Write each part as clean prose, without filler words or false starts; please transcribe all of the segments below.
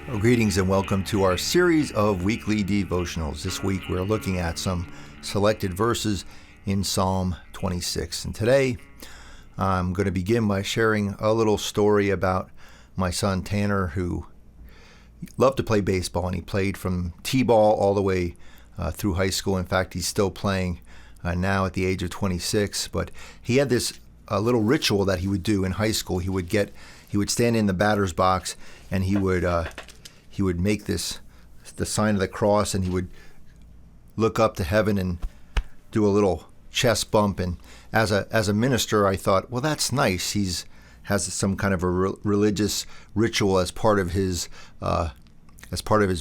Well, greetings and welcome to our series of weekly devotionals. This week we're looking at some selected verses in Psalm 26. And today I'm going to begin by sharing a little story about my son Tanner, who loved to play baseball, and he played from t-ball all the way through high school. In fact, he's still playing now at the age of 26. But he had this little ritual that he would do in high school. He would stand in the batter's box, and he would make the sign of the cross, and he would look up to heaven and do a little chest bump. And as a minister, I thought, well, that's nice. Has some kind of a religious ritual as part of his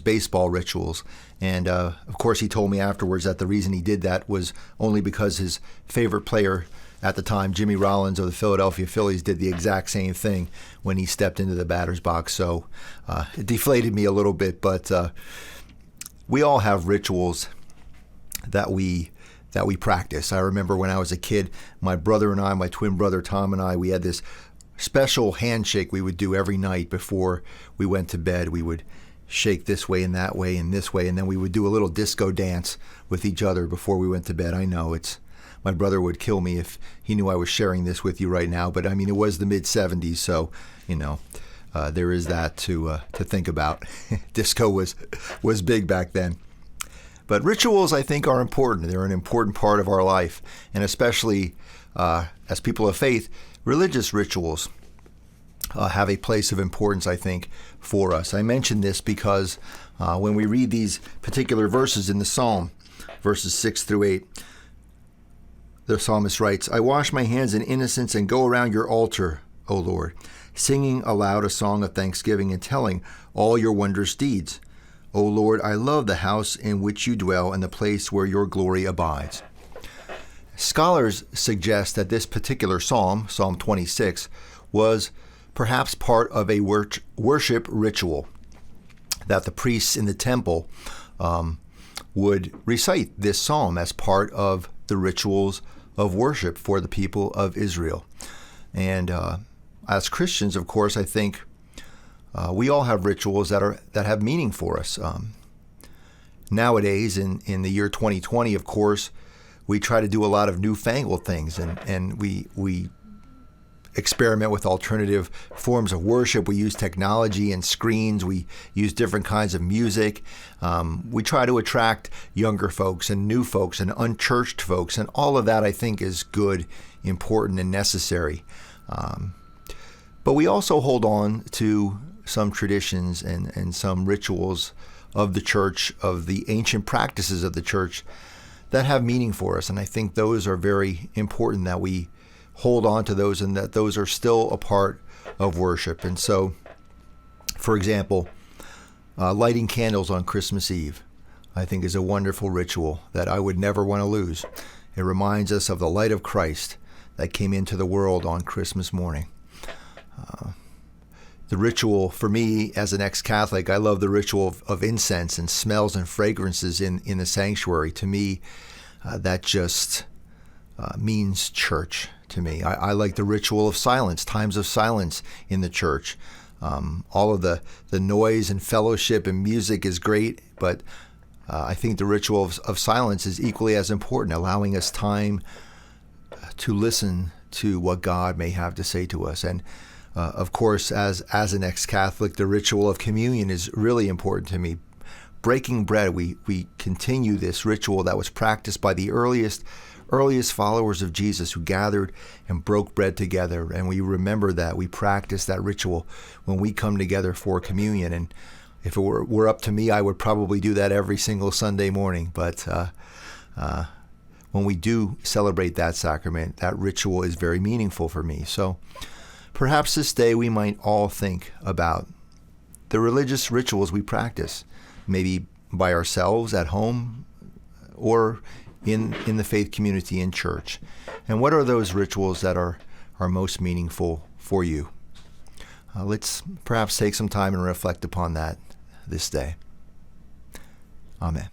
baseball rituals. And of course, he told me afterwards that the reason he did that was only because his favorite player at the time, Jimmy Rollins of the Philadelphia Phillies, did the exact same thing when he stepped into the batter's box. So it deflated me a little bit, but we all have rituals that we practice. I remember when I was a kid, my brother and I, my twin brother Tom and I, we had this special handshake we would do every night before we went to bed. We would shake this way and that way and this way, and then we would do a little disco dance with each other before we went to bed. I know my brother would kill me if he knew I was sharing this with you right now, but I mean, it was the mid-'70s, so there is that to think about. Disco was big back then. But rituals, I think, are important. They're an important part of our life, and especially as people of faith, religious rituals have a place of importance, I think, for us. I mention this because when we read these particular verses in the Psalm, verses 6 through 8, the psalmist writes, "I wash my hands in innocence and go around your altar, O Lord, singing aloud a song of thanksgiving and telling all your wondrous deeds. O Lord, I love the house in which you dwell and the place where your glory abides." Scholars suggest that this particular psalm, Psalm 26, was perhaps part of a worship ritual, that the priests in the temple would recite this psalm as part of the rituals of worship for the people of Israel. And as Christians, of course, I think we all have rituals that have meaning for us. Nowadays, in the year 2020, of course, we try to do a lot of newfangled things, and we experiment with alternative forms of worship. We use technology and screens. We use different kinds of music. We try to attract younger folks and new folks and unchurched folks, and all of that, I think, is good, important, and necessary. But we also hold on to some traditions and some rituals of the church, of the ancient practices of the church, that have meaning for us. And I think those are very important, that we hold on to those, and that those are still a part of worship. And so, for example, lighting candles on Christmas Eve, I think, is a wonderful ritual that I would never want to lose. It reminds us of the light of Christ that came into the world on Christmas morning. The ritual, for me as an ex-Catholic, I love the ritual of incense and smells and fragrances in the sanctuary. To me, that just means church to me. I like the ritual of silence, times of silence in the church. All of the noise and fellowship and music is great, but I think the ritual of silence is equally as important, allowing us time to listen to what God may have to say to us. And of course, as an ex-Catholic, the ritual of communion is really important to me. Breaking bread, we continue this ritual that was practiced by the earliest followers of Jesus, who gathered and broke bread together. And we remember that, we practice that ritual when we come together for communion. And if it were up to me, I would probably do that every single Sunday morning. But when we do celebrate that sacrament, that ritual is very meaningful for me. So perhaps this day we might all think about the religious rituals we practice, maybe by ourselves at home or in the faith community in church. And what are those rituals that are most meaningful for you? Let's perhaps take some time and reflect upon that this day. Amen.